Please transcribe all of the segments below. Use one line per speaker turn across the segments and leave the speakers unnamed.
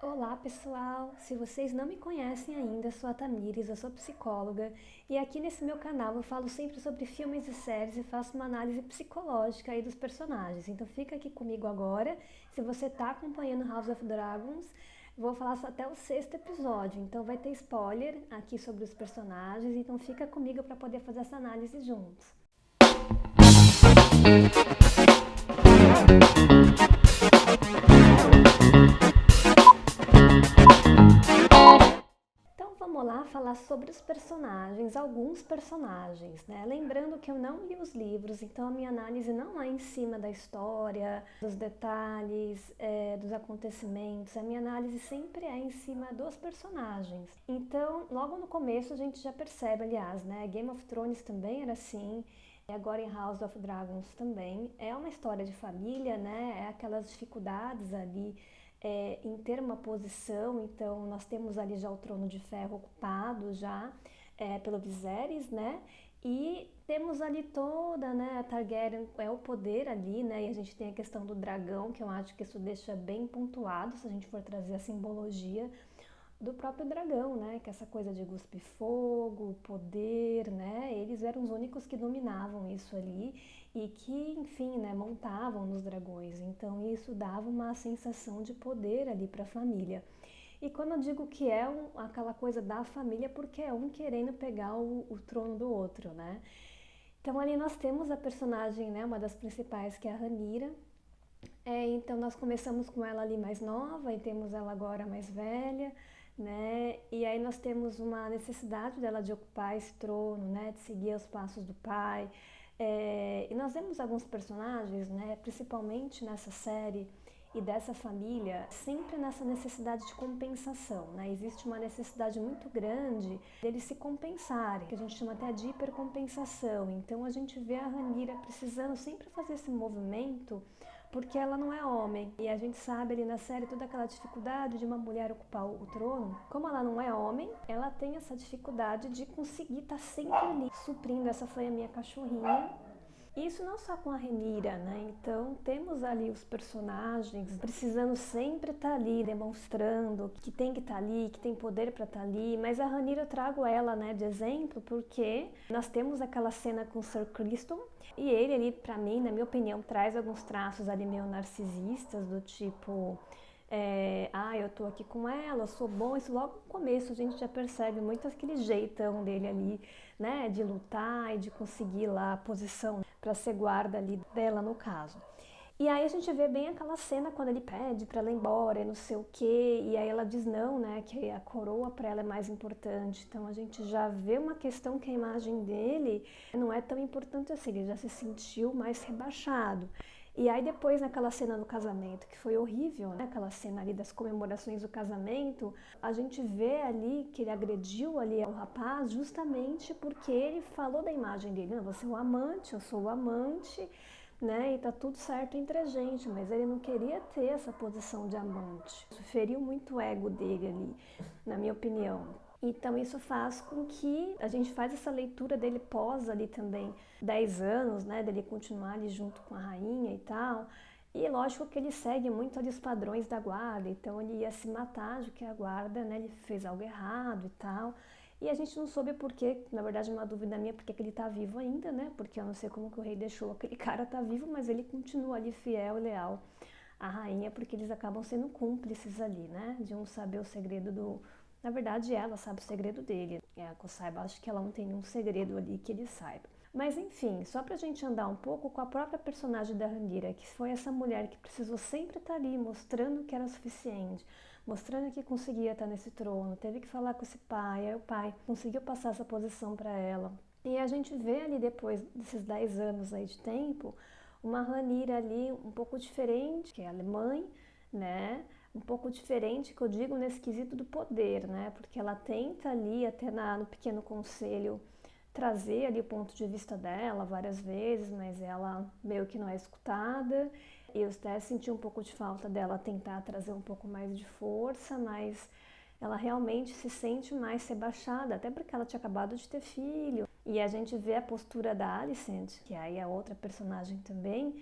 Olá pessoal, se vocês não me conhecem ainda, eu sou a Tamires, eu sou psicóloga e aqui nesse meu canal eu falo sempre sobre filmes e séries e faço uma análise psicológica aí dos personagens. Então fica aqui comigo agora, se você está acompanhando House of Dragons, vou falar só até o sexto episódio, então vai ter spoiler aqui sobre os personagens, então fica comigo para poder fazer essa análise juntos. Então vamos lá falar sobre os personagens, alguns personagens, né? Lembrando que eu não li os livros, então a minha análise não é em cima da história, dos detalhes, dos acontecimentos. A minha análise sempre é em cima dos personagens. Então, logo no começo a gente já percebe, aliás, né? Game of Thrones também era assim. E agora em House of Dragons também. É uma história de família, né? É aquelas dificuldades ali em ter uma posição, então nós temos ali já o Trono de Ferro ocupado já pelo Viserys, né? E temos ali toda, né, a Targaryen é o poder ali, né? E a gente tem a questão do dragão, que eu acho que isso deixa bem pontuado, se a gente for trazer a simbologia do próprio dragão, né? Que é essa coisa de cuspir fogo, poder, né? Eles eram os únicos que dominavam isso ali e que, enfim, né, montavam nos dragões. Então isso dava uma sensação de poder ali para a família. E quando eu digo que é aquela coisa da família, porque é um querendo pegar o trono do outro, né? Então ali nós temos a personagem, né, uma das principais, que é a Rhaenyra. Então nós começamos com ela ali mais nova e temos ela agora mais velha, né? E aí nós temos uma necessidade dela de ocupar esse trono, né? De seguir os passos do pai. E nós vemos alguns personagens, né? Principalmente nessa série e dessa família, sempre nessa necessidade de compensação, né? Existe uma necessidade muito grande deles se compensarem, que a gente chama até de hipercompensação. Então a gente vê a Rhaenyra precisando sempre fazer esse movimento porque ela não é homem. E a gente sabe ali na série toda aquela dificuldade de uma mulher ocupar o trono. Como ela não é homem, ela tem essa dificuldade de conseguir estar sempre ali, suprindo. Essa foi a minha cachorrinha. Isso não só com a Rhaenyra, né? Então temos ali os personagens precisando sempre estar ali, demonstrando que tem que estar ali, que tem poder para estar ali. Mas a Rhaenyra eu trago ela, né, de exemplo, porque nós temos aquela cena com o Sir Criston e ele ali, para mim, na minha opinião, traz alguns traços ali meio narcisistas, do tipo eu tô aqui com ela, eu sou bom. Isso logo no começo a gente já percebe muito aquele jeitão dele ali, né, de lutar e de conseguir lá a posição para ser guarda ali dela no caso. E aí a gente vê bem aquela cena quando ele pede para ela ir embora e não sei o quê, e aí ela diz não, né, que a coroa para ela é mais importante. Então a gente já vê uma questão que a imagem dele não é tão importante assim, ele já se sentiu mais rebaixado. E aí depois naquela cena do casamento, que foi horrível, né? Aquela cena ali das comemorações do casamento, a gente vê ali que ele agrediu ali o rapaz justamente porque ele falou da imagem dele. Não, você é o amante, eu sou o amante, né? E tá tudo certo entre a gente, mas ele não queria ter essa posição de amante. Isso feriu muito o ego dele ali, na minha opinião. Então isso faz com que a gente faz essa leitura dele pós ali também 10 anos, né, dele continuar ali junto com a rainha e tal. E lógico que ele segue muito ali os padrões da guarda, então ele ia se matar de que a guarda, né, ele fez algo errado e tal. E a gente não soube por quê, na verdade uma dúvida minha, porque que ele tá vivo ainda, né? Porque eu não sei como que o rei deixou aquele cara tá vivo, mas ele continua ali fiel e leal à rainha, porque eles acabam sendo cúmplices ali, né? De um saber o segredo do... Na verdade, ela sabe o segredo dele. Que eu saiba, acho que ela não tem nenhum segredo ali que ele saiba. Mas enfim, só pra gente andar um pouco com a própria personagem da Rhaenyra, que foi essa mulher que precisou sempre estar ali, mostrando que era suficiente, mostrando que conseguia estar nesse trono, teve que falar com esse pai, aí o pai conseguiu passar essa posição para ela. E a gente vê ali depois desses 10 anos aí de tempo, uma Rhaenyra ali um pouco diferente, que é alemã, né? Um pouco diferente, que eu digo, nesse quesito do poder, né? Porque ela tenta ali, até no pequeno conselho, trazer ali o ponto de vista dela várias vezes, mas ela meio que não é escutada. Eu até senti um pouco de falta dela tentar trazer um pouco mais de força, mas ela realmente se sente mais rebaixada, até porque ela tinha acabado de ter filho. E a gente vê a postura da Alicent, que aí é outra personagem também,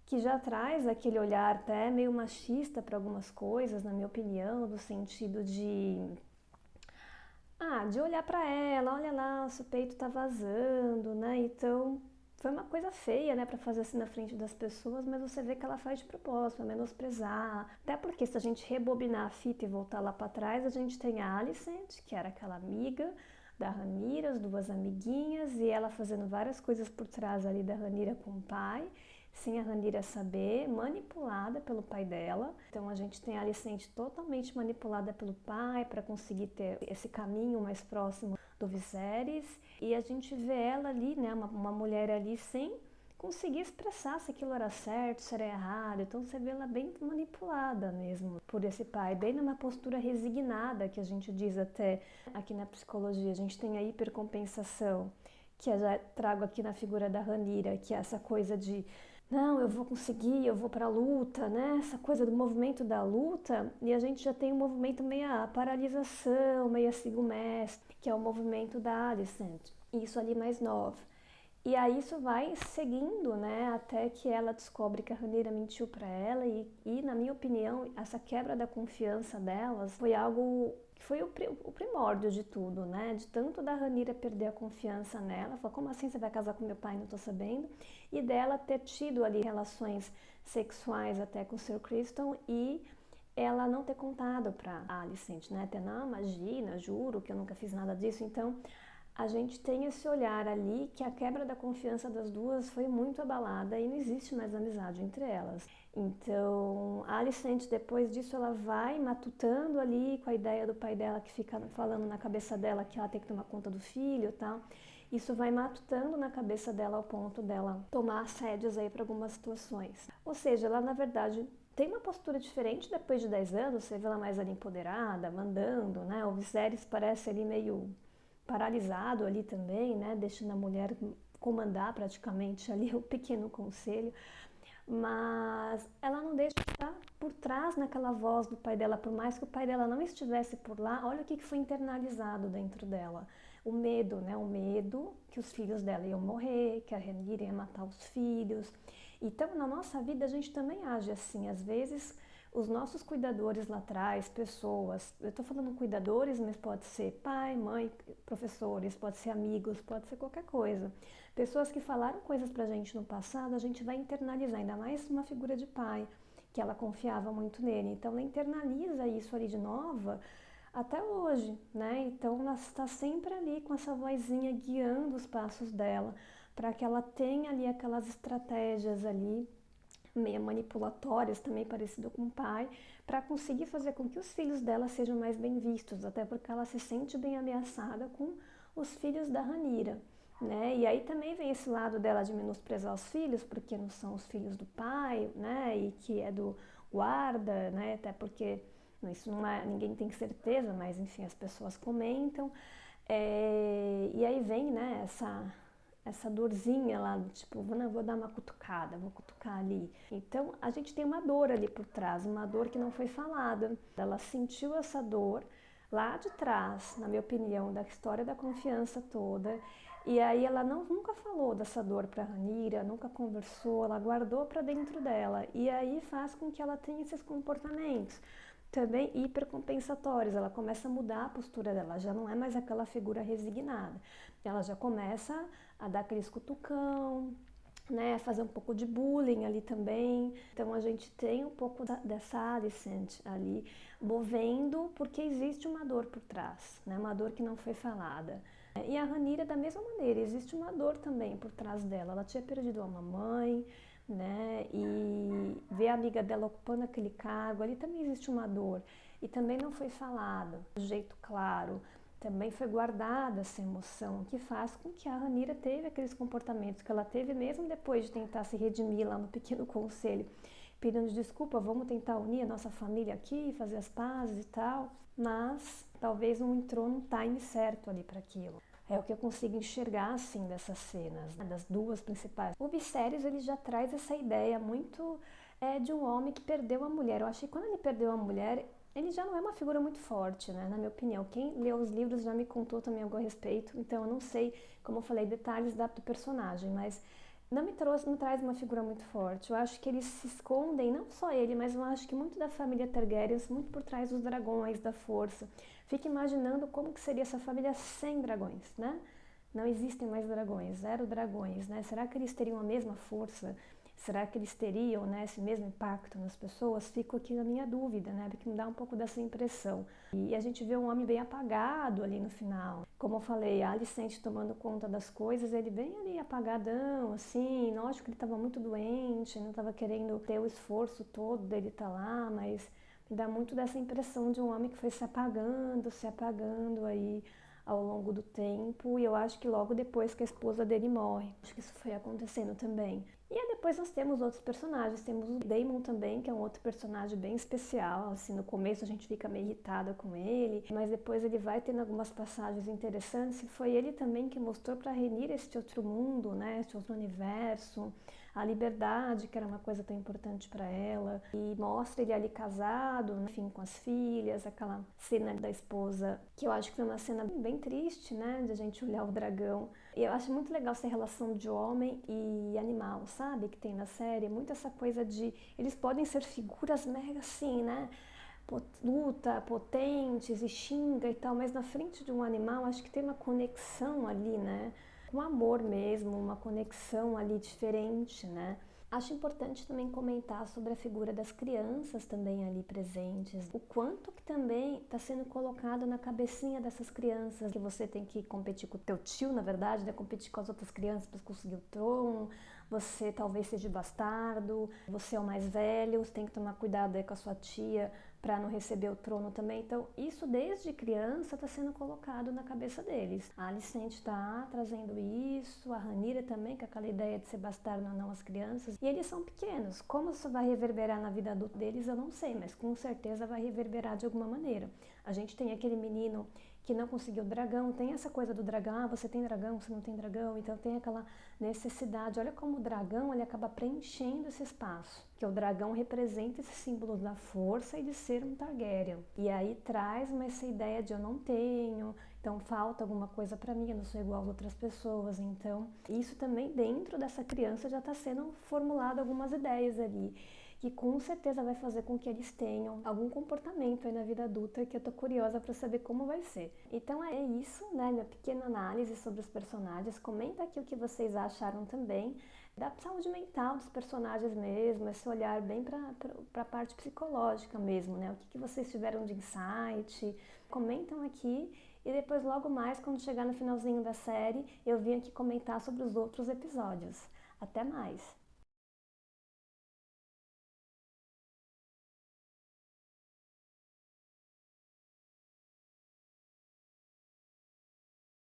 que já traz aquele olhar até meio machista para algumas coisas, na minha opinião, do sentido de olhar para ela, olha lá, o seu peito tá vazando, né? Então, foi uma coisa feia, né, para fazer assim na frente das pessoas, mas você vê que ela faz de propósito, pra menosprezar. Até porque se a gente rebobinar a fita e voltar lá para trás, a gente tem a Alicent, que era aquela amiga da Rhaenyra, as duas amiguinhas, e ela fazendo várias coisas por trás ali da Rhaenyra com o pai, sem a Rhaenyra saber, manipulada pelo pai dela. Então a gente tem a Alicent totalmente manipulada pelo pai para conseguir ter esse caminho mais próximo do Viserys, e a gente vê ela ali, né, uma mulher ali sem conseguir expressar se aquilo era certo, se era errado. Então você vê ela bem manipulada mesmo por esse pai, bem numa postura resignada, que a gente diz até aqui na psicologia. A gente tem a hipercompensação, que eu já trago aqui na figura da Rhaenyra, que é essa coisa de não, eu vou conseguir, eu vou para a luta, né? Essa coisa do movimento da luta, e a gente já tem um movimento meia paralisação, meia sigo mestre, que é o movimento da Alicent, isso ali mais nova. E aí isso vai seguindo, né, até que ela descobre que a Rhaenyra mentiu para ela e, na minha opinião, essa quebra da confiança delas foi algo que foi o primórdio de tudo, né, de tanto da Rhaenyra perder a confiança nela, falar, como assim você vai casar com meu pai, não tô sabendo, e dela ter tido ali relações sexuais até com o Sir Criston e ela não ter contado para Alicent, né, até não, imagina, juro que eu nunca fiz nada disso. Então a gente tem esse olhar ali que a quebra da confiança das duas foi muito abalada e não existe mais amizade entre elas. Então, a Alicent, depois disso, ela vai matutando ali com a ideia do pai dela que fica falando na cabeça dela que ela tem que tomar conta do filho e tal. Isso vai matutando na cabeça dela ao ponto dela tomar as rédeas aí para algumas situações. Ou seja, ela na verdade tem uma postura diferente depois de 10 anos, você vê ela mais ali empoderada, mandando, né? O Viserys parece ali meio paralisado ali também, né, deixando a mulher comandar praticamente ali o pequeno conselho, mas ela não deixa de estar por trás naquela voz do pai dela, por mais que o pai dela não estivesse por lá, olha o que foi internalizado dentro dela, o medo, né, o medo que os filhos dela iam morrer, que a Rhaenyra ia matar os filhos. Então na nossa vida a gente também age assim, às vezes os nossos cuidadores lá atrás, pessoas, eu estou falando cuidadores, mas pode ser pai, mãe, professores, pode ser amigos, pode ser qualquer coisa. Pessoas que falaram coisas pra gente no passado, a gente vai internalizar, ainda mais uma figura de pai, que ela confiava muito nele. Então ela internaliza isso ali de nova até hoje, né? Então ela está sempre ali com essa vozinha guiando os passos dela, para que ela tenha ali aquelas estratégias ali meio manipulatórias, também parecido com o pai, para conseguir fazer com que os filhos dela sejam mais bem vistos, até porque ela se sente bem ameaçada com os filhos da Rhaenyra, né? E aí também vem esse lado dela de menosprezar os filhos, porque não são os filhos do pai, né? E que é do guarda, né? Até porque isso não é, ninguém tem certeza, mas enfim, as pessoas comentam. E aí vem, né, essa dorzinha lá, tipo, vou dar uma cutucada, vou cutucar ali. Então, a gente tem uma dor ali por trás, uma dor que não foi falada. Ela sentiu essa dor lá de trás, na minha opinião, da história da confiança toda. E aí ela nunca falou dessa dor para a Rhaenyra, nunca conversou, ela guardou para dentro dela. E aí faz com que ela tenha esses comportamentos também hipercompensatórios. Ela começa a mudar a postura dela, já não é mais aquela figura resignada. Ela já começa a dar aqueles cutucão, né, fazer um pouco de bullying ali também. Então a gente tem um pouco dessa Alicent ali movendo, porque existe uma dor por trás, né, uma dor que não foi falada. E a Rhaenyra da mesma maneira, existe uma dor também por trás dela. Ela tinha perdido a mamãe, né, e ver a amiga dela ocupando aquele cargo, ali também existe uma dor. E também não foi falada de jeito claro. Também foi guardada essa emoção, que faz com que a Rhaenyra teve aqueles comportamentos que ela teve mesmo depois de tentar se redimir lá no pequeno conselho, pedindo desculpa, vamos tentar unir a nossa família aqui, fazer as pazes e tal, mas talvez não entrou no time certo ali para aquilo. É o que eu consigo enxergar assim dessas cenas, né, das duas principais. O Viserys, ele já traz essa ideia muito de um homem que perdeu a mulher. Eu achei que quando ele perdeu a mulher, ele já não é uma figura muito forte, né, na minha opinião. Quem leu os livros já me contou também algo a respeito, então eu não sei, como eu falei, detalhes do personagem, mas Não traz uma figura muito forte. Eu acho que eles se escondem, não só ele, mas eu acho que muito da família Targaryen, muito por trás dos dragões, da força. Fica imaginando como que seria essa família sem dragões, né? Não existem mais dragões, zero dragões, né? Será que eles teriam a mesma força? Será que eles teriam, né, esse mesmo impacto nas pessoas? Fico aqui na minha dúvida, né? Porque me dá um pouco dessa impressão. E a gente vê um homem bem apagado ali no final. Como eu falei, a Alicente tomando conta das coisas, ele bem ali apagadão, assim. Lógico que ele estava muito doente, não estava querendo ter o esforço todo dele estar lá, mas me dá muito dessa impressão de um homem que foi se apagando aí ao longo do tempo, e eu acho que logo depois que a esposa dele morre. Acho que isso foi acontecendo também. E aí depois nós temos outros personagens, temos o Daemon também, que é um outro personagem bem especial, assim, no começo a gente fica meio irritada com ele, mas depois ele vai tendo algumas passagens interessantes, e foi ele também que mostrou para Rhaenyra este outro mundo, né, este outro universo, a liberdade, que era uma coisa tão importante para ela, e mostra ele ali casado, enfim, com as filhas, aquela cena da esposa, que eu acho que foi uma cena bem triste, né, de a gente olhar o dragão. E eu acho muito legal essa relação de homem e animal, sabe, que tem na série, muito essa coisa de, eles podem ser figuras mega assim, né, luta, potentes e xinga e tal, mas na frente de um animal acho que tem uma conexão ali, né? Um amor mesmo, uma conexão ali diferente, né? Acho importante também comentar sobre a figura das crianças também ali presentes. O quanto que também está sendo colocado na cabecinha dessas crianças, que você tem que competir com o teu tio, na verdade, né? Competir com as outras crianças para conseguir o trono. Você talvez seja bastardo, você é o mais velho, você tem que tomar cuidado aí com a sua tia para não receber o trono também. Então, isso desde criança está sendo colocado na cabeça deles. A Alicente está trazendo isso, a Rhaenyra também, com aquela ideia de ser bastardo ou não as crianças. E eles são pequenos. Como isso vai reverberar na vida adulta deles, eu não sei, mas com certeza vai reverberar de alguma maneira. A gente tem aquele menino que não conseguiu dragão, tem essa coisa do dragão, ah, você tem dragão, você não tem dragão, então tem aquela necessidade. Olha como o dragão ele acaba preenchendo esse espaço, que o dragão representa esse símbolo da força e de ser um Targaryen. E aí traz essa ideia de eu não tenho, então falta alguma coisa para mim, eu não sou igual às outras pessoas. Então isso também dentro dessa criança já está sendo formulado algumas ideias ali, que com certeza vai fazer com que eles tenham algum comportamento aí na vida adulta, que eu tô curiosa para saber como vai ser. Então é isso, né, minha pequena análise sobre os personagens. Comenta aqui o que vocês acharam também da saúde mental dos personagens mesmo, esse olhar bem para a parte psicológica mesmo, né? O que vocês tiveram de insight? Comentam aqui e depois logo mais, quando chegar no finalzinho da série, eu vim aqui comentar sobre os outros episódios. Até mais!